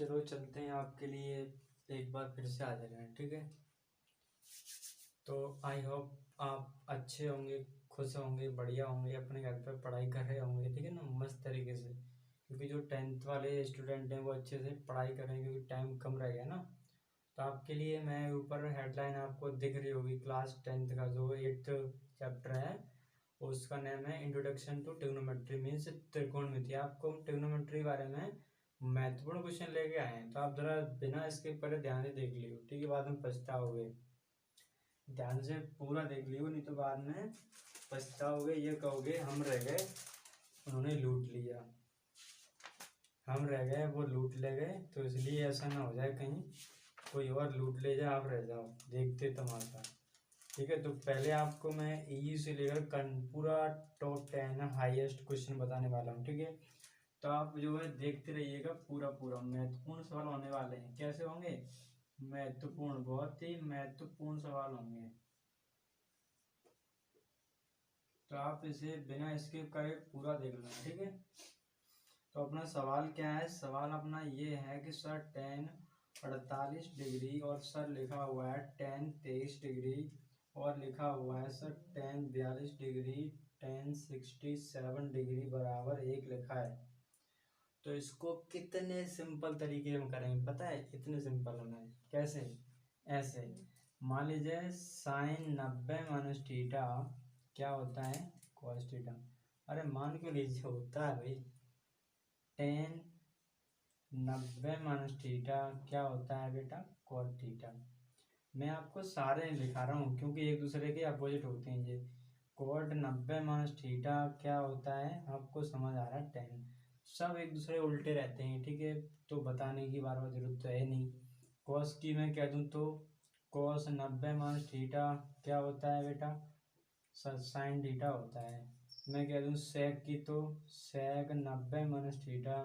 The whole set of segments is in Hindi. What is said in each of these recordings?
चलो चलते हैं, आपके लिए एक बार फिर से हाजिर हैं। ठीक है, तो आई होप आप अच्छे होंगे, खुश होंगे, बढ़िया होंगे, अपने घर पर पढ़ाई कर रहे होंगे। ठीक है ना, मस्त तरीके से, क्योंकि जो 10th वाले स्टूडेंट हैं वो अच्छे से पढ़ाई करें, क्योंकि टाइम कम रह गया ना। तो आपके लिए मैं ऊपर हेडलाइन आपको दिख रही होगी, क्लास 10th का जो 8th चैप्टर है उसका नाम है इंट्रोडक्शन टू ट्रिग्नोमेट्री, मीन्स त्रिकोणमिति। आपको ट्रिग्नोमेट्री बारे में महत्वपूर्ण क्वेश्चन लेके आए हैं, तो आप जरा बिना इसके पहले ध्यान से देख लियो। ठीक है, बाद में पछताओगे। ध्यान से पूरा देख लियो, नहीं तो बाद में पछताओगे, ये कहोगे हम रह गए, उन्होंने लूट लिया, हम रह गए वो लूट ले गए। तो इसलिए ऐसा ना हो जाए कहीं कोई और लूट ले जाए, आप रह जाओ देखते तमाशा। ठीक है, तो पहले आपको मैं ई से लेकर पूरा टॉप 10 हाईएस्ट क्वेश्चन बताने वाला हूँ। ठीक है, तो आप जो है देखते रहिएगा, पूरा पूरा महत्वपूर्ण सवाल होने वाले हैं। कैसे होंगे? महत्वपूर्ण, बहुत ही महत्वपूर्ण सवाल होंगे। तो आप इसे बिना स्किप करे पूरा देख लेना। ठीक है, तो अपना सवाल क्या है? सवाल अपना ये है कि सर tan 48 डिग्री और सर लिखा हुआ है tan 23 डिग्री और लिखा हुआ है sir tan 42 degree tan 67 degree बराबर 1 लिखा है। तो इसको कितने सिंपल तरीके में करेंगे पता है? इतने सिंपल होना है। कैसे? ऐसे मान लीजिए साइन 90 माइनस थीटा क्या होता है? Cos theta. अरे मान क्यों लीजिए, होता है भाई। टेन 90 माइनस थीटा क्या होता है बेटा? Cot theta. मैं आपको सारे लिखा रहा हूँ क्योंकि एक दूसरे के अपोजिट होते हैं ये। कॉट 90 माइनस थीटा क्या होता है? आपको समझ आ रहा है? टेन। सब एक दूसरे उल्टे रहते हैं। ठीक है, तो बताने की बार बार जरूरत तो है नहीं। कॉस की मैं कह दूँ तो कॉस 90 माइनस थीटा क्या होता है बेटा? साइन थीटा होता है। मैं कह दूँ सेक की तो सेक 90 माइनस थीटा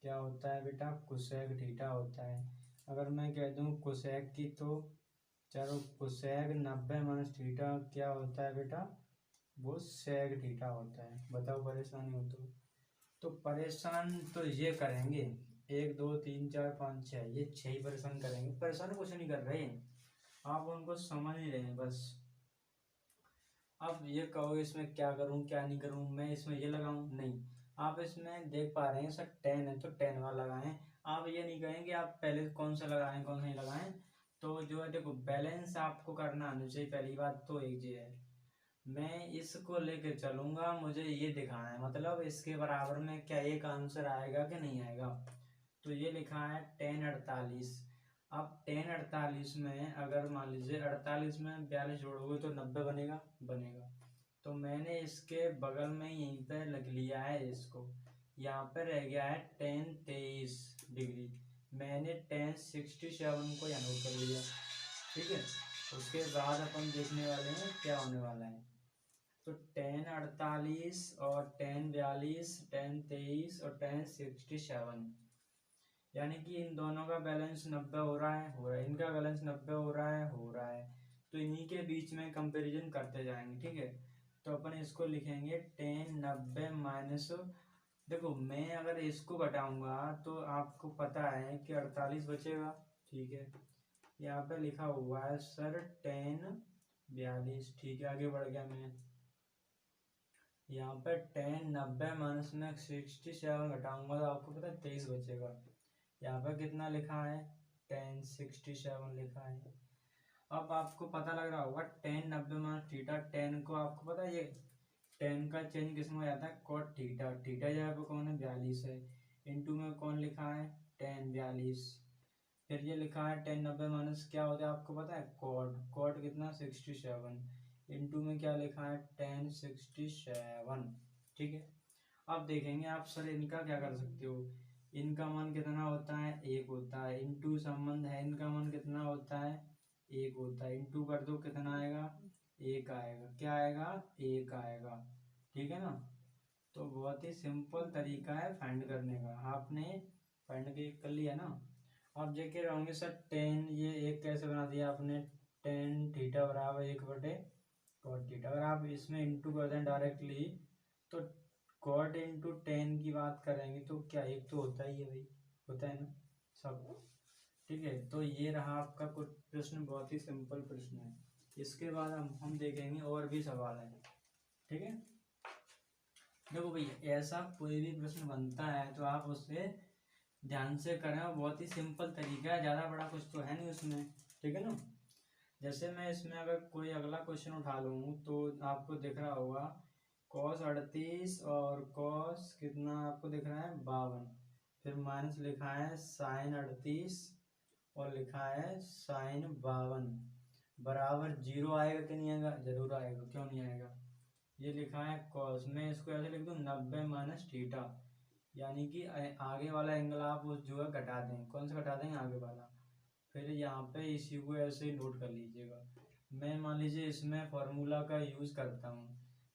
क्या होता है बेटा? कोसेक थीटा होता है। अगर मैं कह दूँ कोसेक की तो चलो कोसेक 90 माइनस थीटा क्या होता है बेटा? वो सेक थीटा होता है। बताओ परेशानी हो तो परेशान तो ये करेंगे 1 2 3 4 5 6, ये 6 ही परेशान करेंगे। परेशान कुछ नहीं कर रहे, आप उनको समझ नहीं रहे हैं बस। अब ये कहो इसमें क्या करूं क्या नहीं करूं, मैं इसमें ये लगाऊं नहीं। आप इसमें देख पा रहे हैं सर 10 है तो 10 वाला लगाएं। आप ये नहीं कहेंगे आप पहले कौन सा लगाएं कौन सा नहीं लगाएं। तो जो है देखो, बैलेंस आपको करना आना चाहिए। पहली बात तो एक ये है, मैं इसको लेके चलूंगा, मुझे ये दिखाना है, मतलब इसके बराबर में क्या एक आंसर आएगा कि नहीं आएगा। तो ये लिखा है 10 48। अब 10 48 में अगर मान लीजिए 48 में 42 जोड़ोगे तो 90 बनेगा बनेगा। तो मैंने इसके बगल में यहीं पे लिख लिया है इसको। यहाँ पे रह गया है 10 23 डिग्री। मैंने 10 67 को यहाँ नोट कर लिया। ठीक है, उसके बाद अपन देखने वाले हैं क्या होने वाला है। तो 10 48 और 10 42 10 23 और 10 67, यानी कि इन दोनों का बैलेंस 90 हो रहा है, इनका बैलेंस 90 हो रहा है, तो इन्हीं के बीच में कंपैरिजन करते जाएंगे। ठीक है, तो अपन इसको लिखेंगे 10 90 माइनस, देखो मैं अगर इसको घटाऊंगा तो आपको पता है कि 48 बचेगा। ठीक है, यहाँ पे लिखा हुआ है सर 10 42। ठीक है, आगे बढ़ गया मैं। यहाँ पे 10 90 माइनस में 67 घटाऊंगा तो आपको पता है 23 बचेगा। यहाँ पर कितना लिखा है? 10 67 लिखा है। अब आपको पता लग रहा होगा 10 90 माइनस थीटा, 10 को आपको पता है ये 10 का चेंज किसमें हो जाता है? Cot theta. थीटा जगह पे कौन है? 42 है। इंटू में कौन लिखा है? 10 42। फिर ये लिखा है 10 90 माइनस क्या होता है आपको पता है? कॉट। कॉट कितना? 67। इंटू में क्या लिखा है? 10 67। ठीक है, अब देखेंगे आप सर इनका क्या कर सकते हो। इनका मान कितना होता है? 1 होता है। इंटू संबंध है, इनका मान कितना होता है? 1 होता है। इंटू कर दो कितना आएगा? 1 आएगा। क्या आएगा? 1 आएगा। ठीक है ना, तो बहुत ही सिंपल तरीका है फाइंड करने का। आपने फाइंड कर लिया ना। आप देखे रहोगे सर 10, ये 1 कैसे बना दिया आपने? 10 थीटा बराबर 1 बटे कॉट थीटा। अगर आप इसमें इंटू कर दें डायरेक्टली तो कॉट इंटू 10 की बात करेंगे तो क्या 1 तो होता ही है भाई, होता है ना। सब। ठीक है, तो ये रहा आपका कुछ प्रश्न, बहुत ही सिंपल प्रश्न है। इसके बाद हम देखेंगे और भी सवाल है। ठीक है, देखो भैया ऐसा कोई भी प्रश्न बनता है तो आप उससे ध्यान से करें, और बहुत ही सिंपल तरीका है, ज़्यादा बड़ा कुछ तो है नहीं उसमें। ठीक है ना, जैसे मैं इसमें अगर कोई अगला क्वेश्चन उठा लूँ तो आपको दिख रहा होगा cos 38 और cos कितना आपको दिख रहा है 52, फिर माइनस लिखा है sin 38 और लिखा है sin 52 बराबर 0 आएगा कि नहीं आएगा? जरूर आएगा, क्यों नहीं आएगा। ये लिखा है cos, मैं इसको ऐसे लिख दूँ 90 माइनस थीटा, यानी कि आगे वाला एंगल आप उस जो है घटा दें। कौन सा घटा देंगे? आगे वाला। फिर यहाँ पे इसी को ऐसे ही नोट कर लीजिएगा। मैं मान लीजिए इसमें फार्मूला का यूज़ करता हूँ,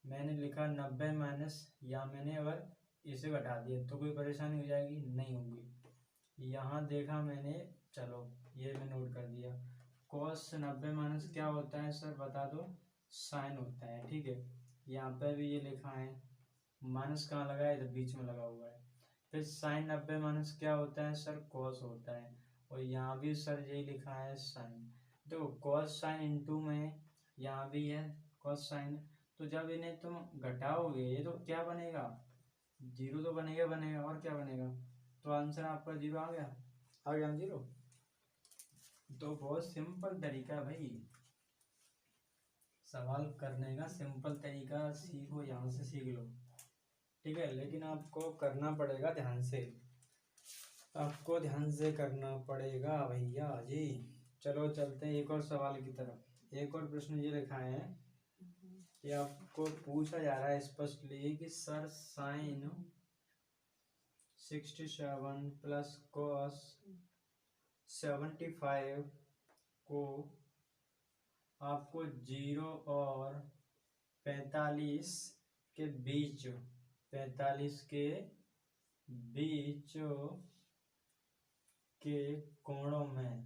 मैंने लिखा 90 माइनस, या मैंने अगर इसे घटा दिया तो कोई परेशानी हो जाएगी? नहीं होगी। यहाँ देखा मैंने, चलो ये मैं नोट कर दिया। cos 90 माइनस क्या होता है सर बता दो? साइन होता है। ठीक है, यहाँ पे भी ये लिखा है, माइनस कहाँ लगा है? इधर बीच में लगा हुआ है। फिर साइन 90 माइनस क्या होता है सर? कॉस होता है, और यहाँ भी सर यही लिखा है साइन। देखो कॉस साइन इंटू में यहाँ भी है कॉस साइन, तो जब इन्हें तुम घटाओगे ये तो क्या बनेगा? जीरो तो बनेगा बनेगा, और क्या बनेगा? तो आंसर आपका जीरो आ गया, आ गया जीरो। तो बहुत सिंपल तरीका है भाई सवाल करने का, सिंपल तरीका सीखो, यहाँ से सीख लो। ठीक है, लेकिन आपको करना पड़ेगा ध्यान से, आपको ध्यान से करना पड़ेगा भैया जी। चलो चलते हैं एक और सवाल की तरफ। एक और प्रश्न ये लिखा है कि आपको पूछा जा रहा है स्पष्टली कि सर साइन 67 प्लस कॉस 75 को आपको 0 और 45 के बीच, 45 के बीच के कोणों में,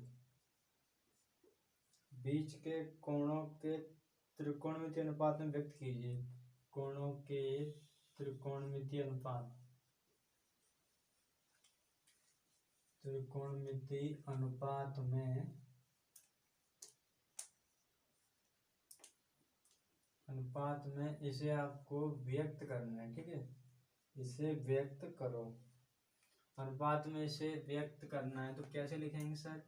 बीच के कोणों के त्रिकोणमितीय अनुपात में व्यक्त कीजिए। कोणों के त्रिकोणमितीय अनुपात, त्रिकोणमितीय अनुपात में, अनुपात में इसे आपको व्यक्त करना है। ठीक है, इसे व्यक्त करो, अनुपात में इसे व्यक्त करना है। तो कैसे लिखेंगे सर?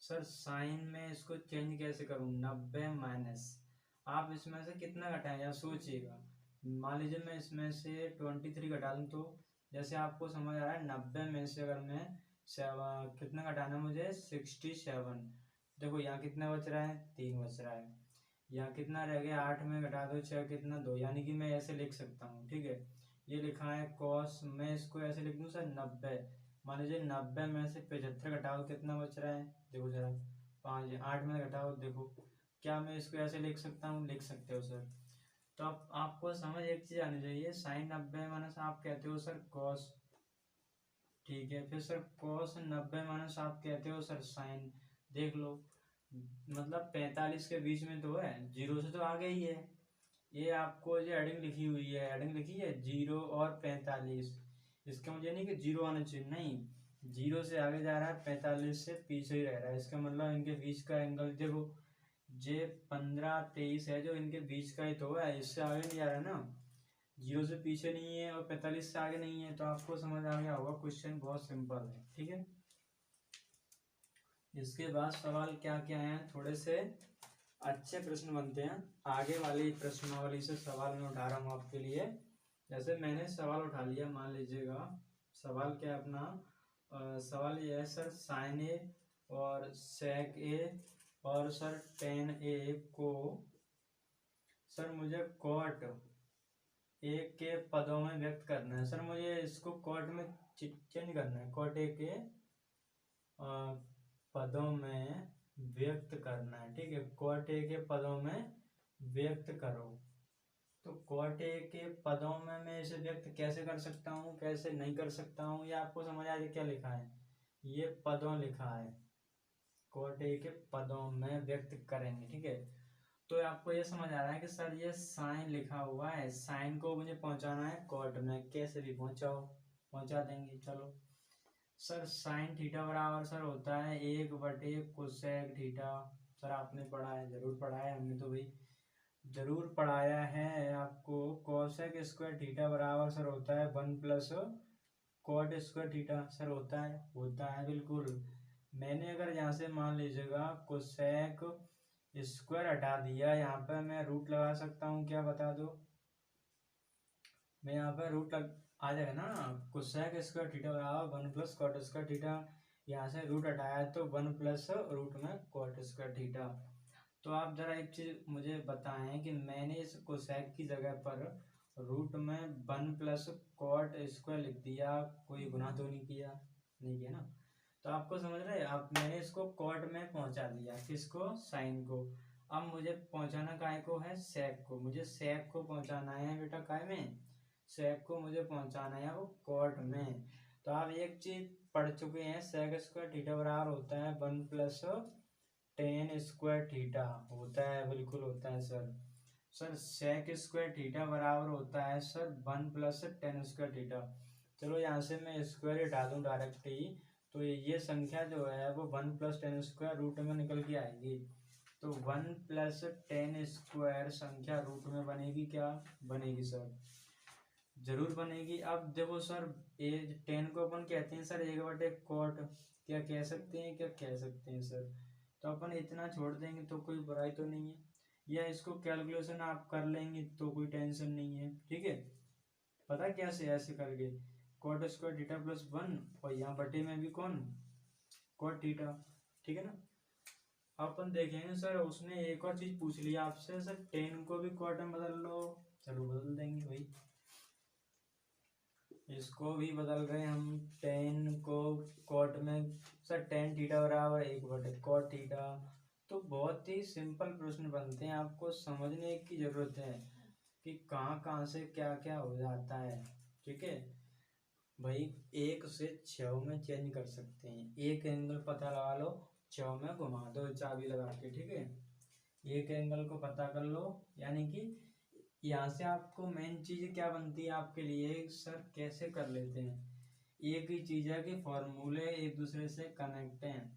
सर साइन में इसको चेंज कैसे करूँ? 90 माइनस, आप इसमें से कितना घटाएं या सोचिएगा। मान लीजिए मैं इसमें से 23 घटा दूँ, तो जैसे आपको समझ आ रहा है 90 में से अगर मैं कितना घटाना है मुझे? 67। देखो यहाँ कितना बच रहा है? 3 बच रहा है। यहाँ कितना रह गया? 8 में घटा दो 6 कितना? 2, यानी कि मैं ऐसे लिख सकता हूँ। ठीक है, ये लिखा है कॉस, मैं इसको ऐसे लिख दूँ सर 90। मान लीजिए 90 में से 75 घटाओ, कितना बच रहा है? देखो जरा 5, 8 में घटाओ, देखो क्या मैं इसको ऐसे लिख सकता हूँ? लिख सकते हो सर। तो अब आपको समझ एक चीज आनी चाहिए, साइन 90 माइनस आप कहते हो सर कॉस। ठीक है, फिर सर कॉस 90 माइनस आप कहते हो सर साइन। देख लो, मतलब 45 के बीच में तो है, जीरो से तो आगे ही है। ये आपको जो हेडिंग लिखी हुई है, हेडिंग लिखी है 0 और 45, इसका मुझे नहीं कि जीरो आना चाहिए, नहीं, जीरो से आगे जा रहा है, 45 से पीछे ही रह रहा है। इसका मतलब इनके बीच का एंगल देखो, जे 15-23 है जो इनके बीच का ही तो है, इससे आगे नहीं जा रहा है ना, जीरो से पीछे नहीं है और 45 से आगे नहीं है। तो आपको समझ आ गया होगा, क्वेश्चन बहुत सिंपल है। ठीक है, इसके बाद सवाल क्या क्या हैं, थोड़े से अच्छे प्रश्न बनते हैं। आगे वाली प्रश्नावली से सवाल मैं उठा रहा हूँ आपके लिए। जैसे मैंने सवाल उठा लिया, मान लीजिएगा सवाल क्या है अपना, सवाल ये है सर साइन ए और सेक ए और सर टेन ए को सर मुझे कॉट ए के पदों में व्यक्त करना है। सर मुझे इसको कॉट में चेंज करना है, कॉट ए के पदों में व्यक्त करना है। ठीक है, कॉट ए के पदों में व्यक्त करो। तो कॉट ए के पदों में मैं इसे व्यक्त कैसे कर सकता हूँ, कैसे नहीं कर सकता हूँ, ये आपको समझ आ जाए। क्या लिखा है? ये पदों लिखा है, कॉट ए के पदों में व्यक्त करेंगे। ठीक है, तो आपको ये समझ आ रहा है कि सर ये साइन लिखा हुआ है, साइन को मुझे पहुंचाना है कॉट में, कैसे भी पहुंचाओ, पहुंचा देंगे। चलो सर साइन थीटा बराबर सर होता है 1/कोसेक थीटा। सर आपने पढ़ा है, जरूर पढ़ा है, हमने तो भाई जरूर पढ़ाया है आपको। कोसेक स्क्वायर थीटा बराबर सर होता है 1 + कॉट स्क्वायर थीटा। सर होता है बिल्कुल। मैंने अगर यहाँ से मान लीजिएगा कोसेक स्क्वायर हटा दिया, यहाँ पे मैं रूट लगा सकता हूँ, क्या बता दो। मैं यहाँ पे रूट आ जाएगा ना, कोसेक स्क्वायर थीटा बराबर 1 + कॉट स्क्वायर थीटा। यहाँ से रूट हटाया तो 1 + √में कॉट स्क्वायर थीटा। तो आप जरा एक चीज मुझे बताएं कि मैंने इस कोसेक की जगह पर रूट में 1 + कॉट स्क्वायर लिख दिया, कोई गुनाह तो नहीं किया, नहीं किया ना। तो आपको समझ रहे हैं, आप मैंने इसको कॉट में पहुंचा दिया, किसको, साइन को। अब मुझे पहुंचाना काय को है, सेक को। मुझे सेक को पहुंचाना है बेटा, काय में, सेक को मुझे पहुंचाना है वो कॉट में। तो आप एक चीज पढ़ चुके हैं, सेक स्क्वायर थीटा बराबर होता है 1 + tan² थीटा। होता है, बिल्कुल होता है sir. Sir sec square theta बराबर होता है सर 1 + tan² थीटा। चलो यहाँ से मैं स्क्वायर हटा दूँ डायरेक्ट ही, तो ये संख्या जो है वो 1 + tan² रूट में निकल के आएगी। तो 1 + tan² संख्या रूट में बनेगी, क्या बनेगी सर, जरूर बनेगी। अब देखो सर, ए 10 को अपन कहते हैं सर 1/कॉट, क्या कह सकते हैं, क्या कह सकते हैं सर। तो अपन इतना छोड़ देंगे तो कोई बुराई तो नहीं है, या इसको कैलकुलेशन आप कर लेंगे तो कोई टेंशन नहीं है, ठीक है। पता कैसे, ऐसे करके कॉट स्क्वायर थीटा +1, और यहाँ बटे में भी कौन, कॉट थीटा, ठीक है ना। अपन देखेंगे सर, उसने एक और चीज पूछ लिया आपसे, सर 10 को भी कॉट में बदल लो। चलो बदल देंगे भाई, इसको भी बदल रहे हैं हम। 10 को कॉट में, सर tan थीटा बराबर 1/कॉट थीटा। तो बहुत ही सिंपल प्रश्न बनते हैं, आपको समझने की जरूरत है कि कहाँ कहाँ से क्या क्या हो जाता है, ठीक है भाई। 1 से 6 में चेंज कर सकते हैं, एक एंगल पता लगा लो, 6 में घुमा दो चाबी लगा के, ठीक है। एक एंगल को पता कर लो, यानी कि यहाँ से आपको मेन चीज क्या बनती है आपके लिए, सर कैसे कर लेते हैं। एक ही चीज है कि फॉर्मूले एक दूसरे से कनेक्ट हैं।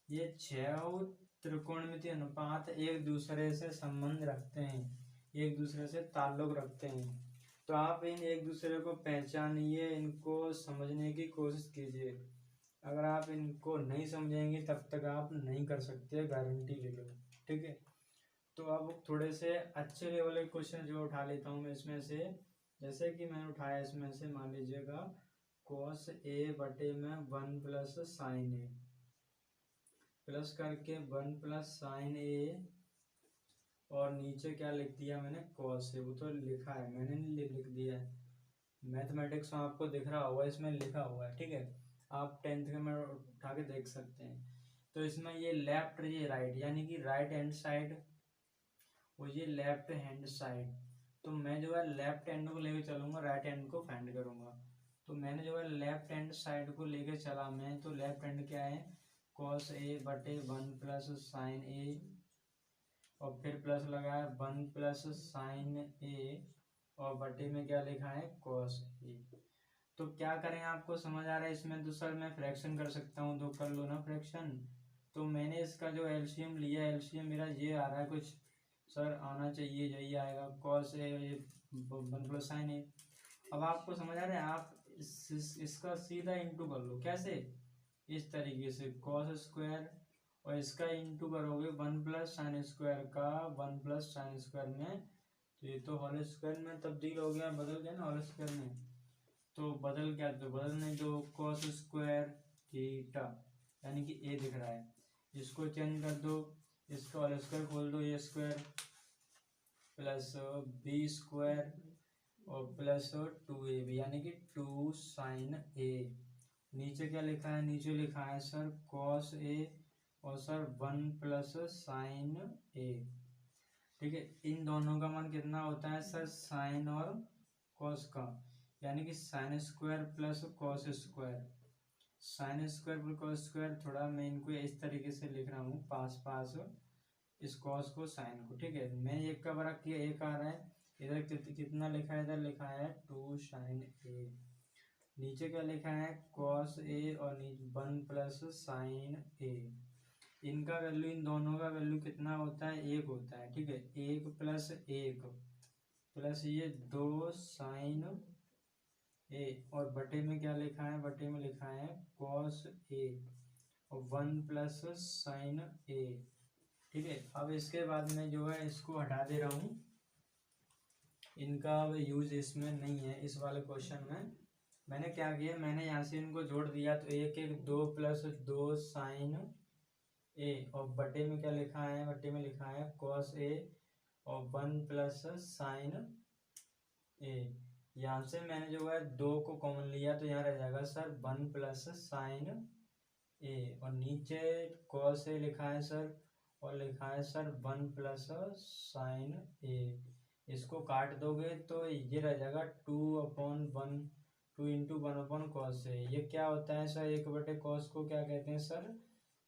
ये 6 त्रिकोणमितीय अनुपात एक दूसरे से संबंध रखते हैं, एक दूसरे से ताल्लुक रखते हैं। तो आप इन एक दूसरे को पहचानिए, इनको समझने की कोशिश कीजिए। अगर आप इनको नहीं समझेंगे तब तक आप नहीं कर सकते, गारंटी ले लो, ठीक है। तो अब थोड़े से अच्छे लेवल के क्वेश्चन जो उठा लेता हूँ मैं इसमें से, जैसे कि मैंने उठाया इसमें से, मान लीजिएगा cos A बटे में 1 + sin A, प्लस करके 1 + sin A, और नीचे क्या लिख दिया मैंने, cos A। वो तो लिखा है मैंने, नहीं लिख दिया है, मैथमेटिक्स में आपको दिख रहा होगा, इसमें लिखा हुआ है, ठीक है। आप 10th के में उठा के देख सकते हैं। तो इसमें ये लेफ्ट, ये राइट, यानी कि राइट हैंड साइड और ये लेफ्ट हैंड साइड। तो मैं जो है लेफ्ट हैंड को लेके चलूंगा, राइट हैंड को फाइंड करूंगा। तो मैंने जो है लेफ्ट हैंड साइड को लेके चला मैं, तो लेफ्ट हैंड क्या है, cos A बटे 1 + sin A, और फिर प्लस लगाया 1 + sin A, और बटे में क्या लिखा है, cos A। तो क्या करें, आपको समझ आ रहा है इसमें, तो सर मैं फ्रैक्शन कर सकता हूँ, तो कर लो ना फ्रैक्शन। तो मैंने इसका जो एलसीएम लिया, एलसीएम मेरा ये आ रहा है कुछ, सर आना चाहिए यही आएगा, cos A 1 + sin A। अब आपको समझ आ रहा है, आप इसका सीधा इंटू कर लो, कैसे, इस तरीके से cos² और इसका इंटू करोगे 1 + sin² का 1 + sin² में, तो ये तो होल स्क्वायर में तब्दील हो गया, बदल गया ना होल स्क्वायर में। तो बदल गया, तो बदलने दो, cos² थीटा, यानी कि A दिख रहा है, इसको चेंज कर दो, इसका होल स्क्वायर खोल दो, A स्क्वायर प्लस B² और प्लस 2AB, यानी कि 2sin A। नीचे क्या लिखा है, नीचे लिखा है सर cos A और सर 1 + sin A, ठीक है। इन दोनों का मान कितना होता है सर, साइन और कॉस का, यानी कि sin² plus cos²। sin² plus cos², थोड़ा मैं इनको इस तरीके से लिख रहा हूँ, पास पास, इस cos को sin को, ठीक है। मैं एक का बड़ा किया, एक आ रहा है इधर, कितना लिखा है, इधर लिखा है 2sin A। नीचे क्या लिखा है कॉस ए और 1 प्लस साइन ए। इनका वैल्यू, इन दोनों का वैल्यू कितना होता है, 1 होता है। ठीक है, 1 प्लस 1 प्लस ये 2 साइन ए, और बटे में क्या लिखा है, बटे में लिखा है कॉस ए और 1 प्लस साइन ए। ठीक है, अब इसके बाद में जो है इसको हटा दे रहा हूँ, इनका अब यूज इसमें नहीं है। इस वाले क्वेश्चन में मैंने क्या किया, मैंने यहाँ से इनको जोड़ दिया, तो 2 प्लस 2 साइन ए, और बटे में क्या लिखा है, बटे में लिखा है कॉस ए और 1 प्लस साइन ए। यहाँ से मैंने जो है 2 को कॉमन लिया, तो यहाँ रह जाएगा सर 1 प्लस साइन ए, और नीचे कॉस ए लिखा है सर, और लिखा है सर 1 प्लस साइन ए। इसको काट दोगे तो ये रह जाएगा 2/1, 2 इंटू 1/कॉस ए। ये क्या होता है सर, 1/कॉस को क्या कहते हैं सर,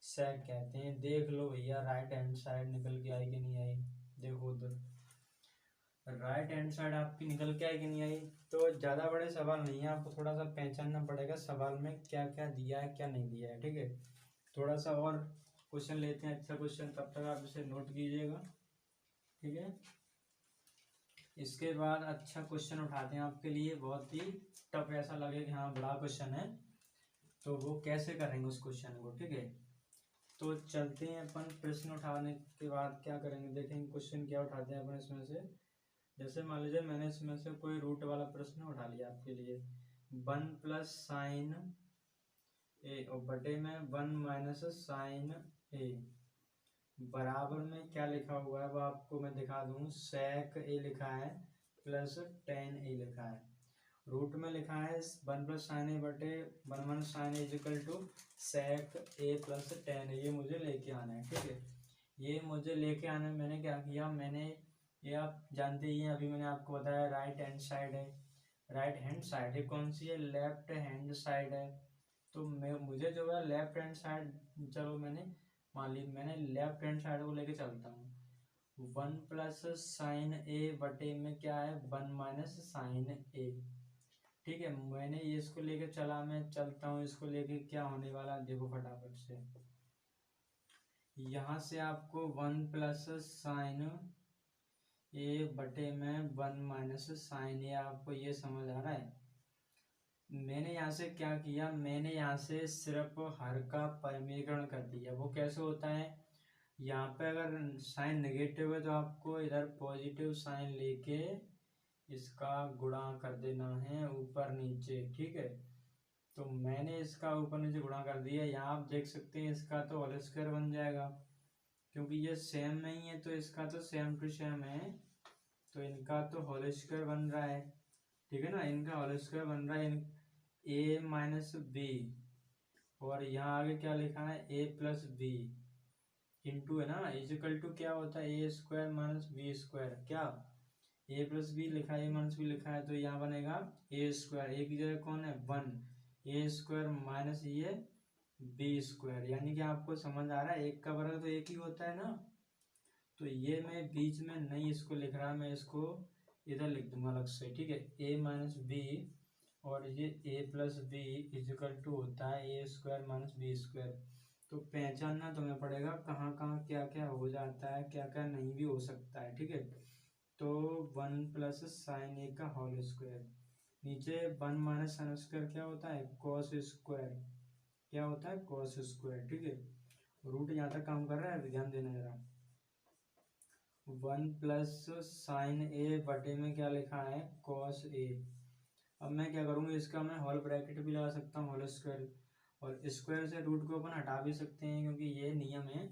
सेक कहते हैं। देख लो भैया राइट हैंड साइड निकल के आई कि नहीं आई, देखो उधर राइट हैंड साइड आपकी निकल के आई कि नहीं आई। तो ज़्यादा बड़े सवाल नहीं है, आपको थोड़ा सा पहचानना पड़ेगा सवाल में क्या क्या दिया है क्या नहीं दिया है। ठीक है, थोड़ा सा और क्वेश्चन लेते हैं, अच्छा क्वेश्चन, तब तक आप इसे नोट कीजिएगा। ठीक है, इसके बाद अच्छा क्वेश्चन उठाते हैं आपके लिए, बहुत ही टफ, ऐसा लगे कि हाँ बड़ा क्वेश्चन है, तो वो कैसे करेंगे उस क्वेश्चन को। ठीक है, तो चलते हैं अपन, प्रश्न उठाने के बाद क्या करेंगे, देखेंगे क्वेश्चन क्या उठाते हैं अपन इसमें से। जैसे मान लीजिए मैंने इसमें से कोई रूट वाला प्रश्न उठा लिया आपके लिए, 1 प्लस साइन ए और बटे में 1 माइनस साइन ए, बराबर में क्या लिखा हुआ है वो आपको मैं दिखा दूं, सेक ए लिखा है प्लस टेन ए लिखा है। रूट में लिखा है 1 प्लस साइन ए बटे 1 sine A is equal to sec A plus tan A. ये मुझे लेके आना है। ठीक है, ये मुझे लेके आना है। मैंने क्या किया, मैंने ये आप जानते ही हैं, अभी मैंने आपको बताया राइट हैंड साइड है, राइट हैंड साइड है कौन सी है, लेफ्ट हैंड साइड है। तो मुझे जो है लेफ्ट हैंड साइड, चलो मान ली मैंने लेफ्ट हैंड साइड को लेके चलता हूँ। 1 प्लस साइन ए बटे में क्या है 1 माइनस साइन ए। ठीक है, मैंने ये इसको लेके चला, मैं चलता हूँ इसको लेके, क्या होने वाला देखो फटाफट से। यहाँ से आपको 1 प्लस साइन ए बटे में 1 माइनस साइन ए, आपको ये समझ आ रहा है। मैंने यहाँ से क्या किया, मैंने यहाँ से सिर्फ हर का परिमेयकरण कर दिया। वो कैसे होता है, यहाँ पे अगर साइन नेगेटिव है तो आपको इधर पॉजिटिव साइन लेके इसका गुणा कर देना है ऊपर नीचे। ठीक है, तो मैंने इसका ऊपर नीचे गुणा कर दिया। यहाँ आप देख सकते हैं इसका तो होल स्क्वायर बन जाएगा, क्योंकि ये सेम नहीं है तो इसका तो सेम टू सेम है, तो इनका तो होल स्क्वायर बन रहा है। ठीक है ना, इनका होल स्क्वायर बन रहा है ए माइनस बी, और यहाँ आगे क्या लिखा है ए प्लस बी इंटू है ना, इजिकल टू क्या होता है A square minus B square. क्या ए प्लस बी लिखा है, ए माइनस बी लिखा है, तो यहाँ बनेगा ए स्क्वायर, ए की जगह कौन है 1, ए स्क्वायर माइनस ये बी स्क्वायर। यानी कि आपको समझ आ रहा है एक का वर्ग तो एक ही होता है ना। तो ये मैं बीच में नहीं इसको लिख रहा, मैं इसको इधर लिख दूंगा अलग से। ठीक है, ए माइनस बी और ये ए प्लस बी इजिकल टू होता है A square minus B square. तो पहचानना तुम्हें पड़ेगा कहाँ कहाँ क्या क्या हो जाता है, क्या क्या नहीं भी हो सकता है। ठीक है, तो 1 प्लस साइन ए का होल स्क्वायर, नीचे 1 माइनस साइन स्क्वायर क्या होता है कॉस स्क्वायर, क्या होता है कॉस स्क्वायर। ठीक है, रूट यहाँ तक काम कर रहा है, ध्यान देना जरा। 1 प्लस साइन ए बटे में क्या लिखा है कॉस ए। अब मैं क्या करूँगा, इसका मैं होल ब्रैकेट भी लगा सकता हूँ, होल स्क्वायर, और स्क्वायर से रूट को अपन हटा भी सकते हैं, क्योंकि ये नियम है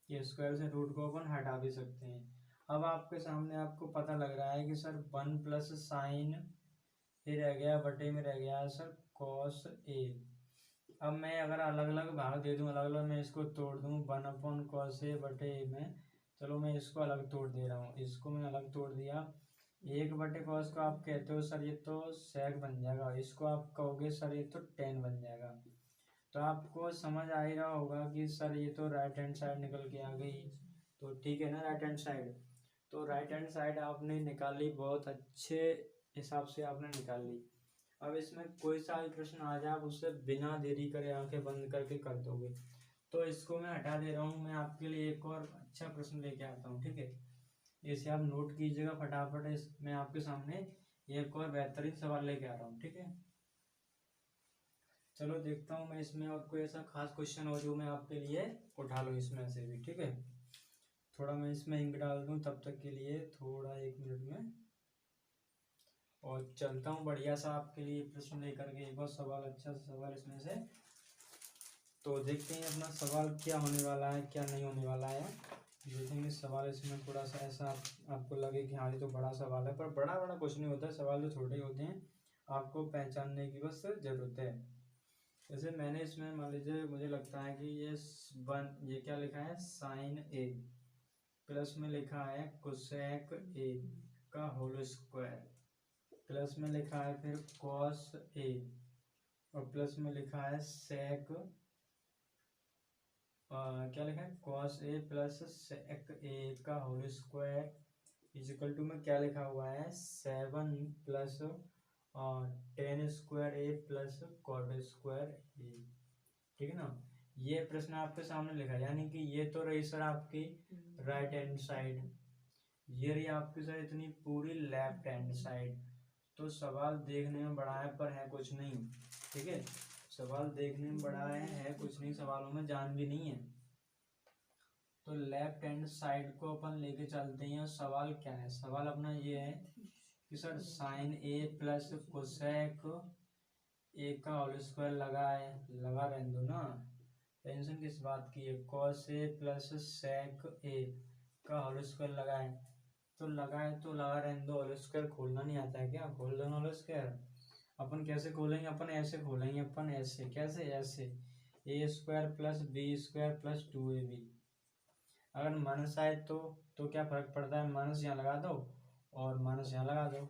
कि स्क्वायर से रूट को अपन हटा भी सकते हैं। अब आपके सामने आपको पता लग रहा है कि सर 1 प्लस साइन ए रह गया बटे में रह गया सर कॉस ए। अब मैं अगर अलग अलग भाग दे दूँ, अलग अलग मैं इसको तोड़ दूँ 1/कॉस ए बटे में, चलो मैं इसको अलग तोड़ दे रहा हूँ, इसको मैं अलग तोड़ दिया। 1/कॉस को आप कहते हो सर ये तो सेक बन जाएगा, इसको आप कहोगे सर ये तो टेन बन जाएगा। तो आपको समझ आ ही रहा होगा कि सर ये तो राइट हैंड साइड निकल के आ गई। तो ठीक है ना, राइट हैंड साइड, तो राइट हैंड साइड आपने निकाली, बहुत अच्छे हिसाब से आपने निकाल ली। अब इसमें कोई सा भी प्रश्न आ जाए आप उससे बिना देरी करे आंखें बंद करके कर दोगे। तो इसको मैं हटा दे रहा हूँ, मैं आपके लिए एक और अच्छा प्रश्न लेके आता हूँ, ठीक है। इसे आप नोट कीजिएगा फटाफट। मैं आपके सामने एक और बेहतरीन सवाल लेके आ रहा हूँ, ठीक है। चलो देखता हूँ मैं इसमें और कोई ऐसा खास क्वेश्चन हो जो मैं आपके लिए उठा लूँ इसमें से भी, ठीक है। थोड़ा मैं इसमें इंक डाल दूँ तब तक के लिए, थोड़ा 1 मिनट में, और चलता हूँ बढ़िया सा आपके लिए प्रश्न लेकर के एक और सवाल, अच्छा सा सवाल इसमें से। तो देखते हैं अपना सवाल क्या होने वाला है, क्या नहीं होने वाला है। देखेंगे सवाल इसमें थोड़ा सा ऐसा आपको लगे कि हाँ ये तो बड़ा सवाल है, पर बड़ा बड़ा कुछ नहीं होता है, सवाल तो छोटे होते हैं, आपको पहचानने की बस ज़रूरत है। जैसे मैंने इसमें मान लीजिए मुझे लगता है कि ये क्या लिखा है, साइन ए प्लस में लिखा है कोसेक ए का होल स्क्वायर, प्लस में लिखा है फिर कॉस ए, और प्लस में लिखा है सेक क्या लिखा है, कॉस ए प्लस सेक ए का होल स्क्वायर इजिकल टू में क्या लिखा हुआ है, 7 प्लस 10 स्क्वायर ए प्लस कॉट स्क्वायर ए, ठीक है ना। ये प्रश्न आपके सामने लिखा है, यानी कि ये तो रही सर आपकी राइट हैंड साइड, ये रही आपकी सर इतनी पूरी लेफ्ट हैंड साइड। तो सवाल देखने में बड़ा है पर है कुछ नहीं, ठीक है। सवाल देखने में बड़ा है कुछ नहीं, सवालों में जान भी नहीं है। तो लेफ्ट हैंड साइड को अपन लेके चलते हैं। सवाल क्या है, सवाल अपना ये है कि sir sine A plus cosec A का होल स्क्वायर लगा रहने दो ना, टेंशन किस बात की है। कॉस ए प्लस सेक ए का होल स्क्वायर लगाए तो लगा रहने दो, होल स्क्वायर खोलना नहीं आता है क्या, खोल दो होल स्क्वायर। अपन कैसे खोलेंगे, अपन ऐसे खोलेंगे, अपन ऐसे, कैसे, ऐसे A square plus B square plus 2ab। अगर माइनस आए तो क्या फर्क पड़ता है, माइनस यहाँ लगा दो और माइनस यहाँ लगा दो,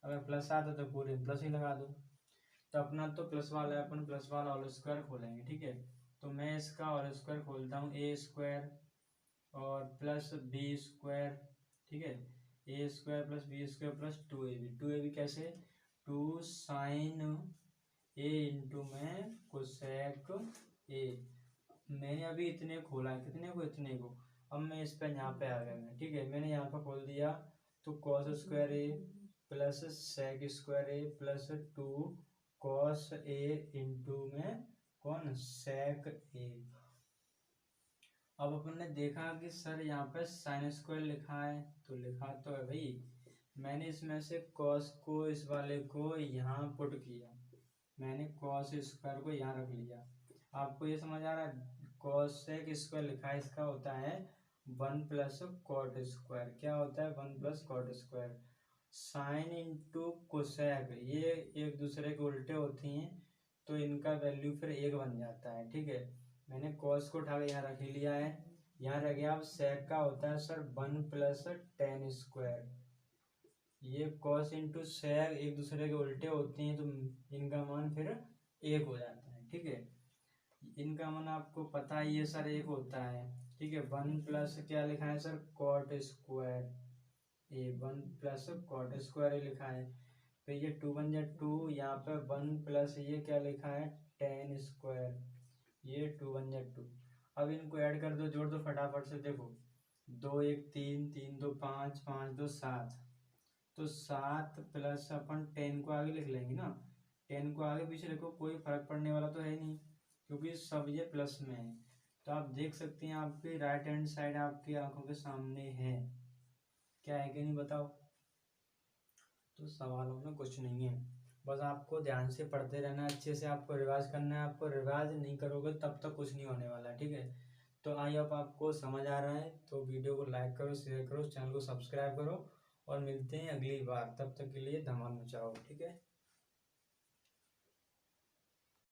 अगर प्लस आता तो पूरे प्लस ही लगा दो। तो अपना तो प्लस वाला है, अपन प्लस वाला होल स्क्वायर खोलेंगे, ठीक है। तो मैं इसका होल स्क्वायर खोलता हूँ, ए स्क्वायर और प्लस बी स्क्वायर, ठीक है, A square plus B square plus 2ab कैसे, 2 साइन ए इंटू में कोसेक ए। मैंने अभी इतने खोला है, कितने को, इतने को। अब मैं इस पर यहाँ पे आ गया मैं, ठीक है, मैंने यहाँ पर खोल दिया तो cos square A plus sec square A plus 2 cos A into में कौन, सेक ए। अब अपन ने देखा कि सर यहाँ पे साइन स्क्वायर लिखा है, तो लिखा तो है भाई, मैंने इसमें से कॉस को, इस वाले को यहाँ पुट किया, मैंने कॉस स्क्वायर को यहाँ रख लिया। आपको ये समझ आ रहा है, कॉस सेक स्क्वायर लिखा है, इसका होता है 1 प्लस कॉट स्क्वायर, क्या होता है 1 plus cot square. Sine into cosec ये एक दूसरे के उल्टे होती हैं, तो इनका वैल्यू फिर 1 बन जाता है, ठीक है। मैंने कॉस को उठा के यहाँ रख ही लिया है, यहाँ रह गया। अब सेक का होता है सर 1 प्लस टेन स्क्वायर, ये कॉस इंटू सेक एक दूसरे के उल्टे होती हैं, तो इनका मान फिर 1 हो जाता है, ठीक है। इनका मान आपको पता है ये सर 1 होता है, ठीक है। 1 प्लस क्या लिखा है सर, कॉट स्क्वायर ए, 1 प्लस कॉट स्क्वायर ए लिखा है। फिर ये 2 बन जाए 2, यहाँ पे 1 प्लस ये क्या लिखा है, टेन स्क्वायर, ये 2 बन जाए 2। अब इनको ऐड कर दो, जोड़ दो फटाफट से, देखो 2 1 3 3 2 5 5 2 7, तो 7 प्लस अपन 10 को आगे लिख लेंगे ना, 10 को आगे पीछे लिखो, कोई फर्क पड़ने वाला तो है नहीं, क्योंकि सब ये प्लस में है। तो आप देख सकते हैं आपकी राइट हैंड साइड आपकी आंखों के सामने है, क्या है कि नहीं बताओ। तो सवालों में कुछ नहीं है, बस आपको ध्यान से पढ़ते रहना, अच्छे से आपको रिवाज करना है। आपको रिवाज नहीं करोगे तब तक कुछ नहीं होने वाला, ठीक है। तो आई होप आपको समझ आ रहा है, तो वीडियो को लाइक करो, शेयर करो, चैनल को सब्सक्राइब करो, और मिलते हैं अगली बार। तब तक के लिए धमाल मचाओ, ठीक है।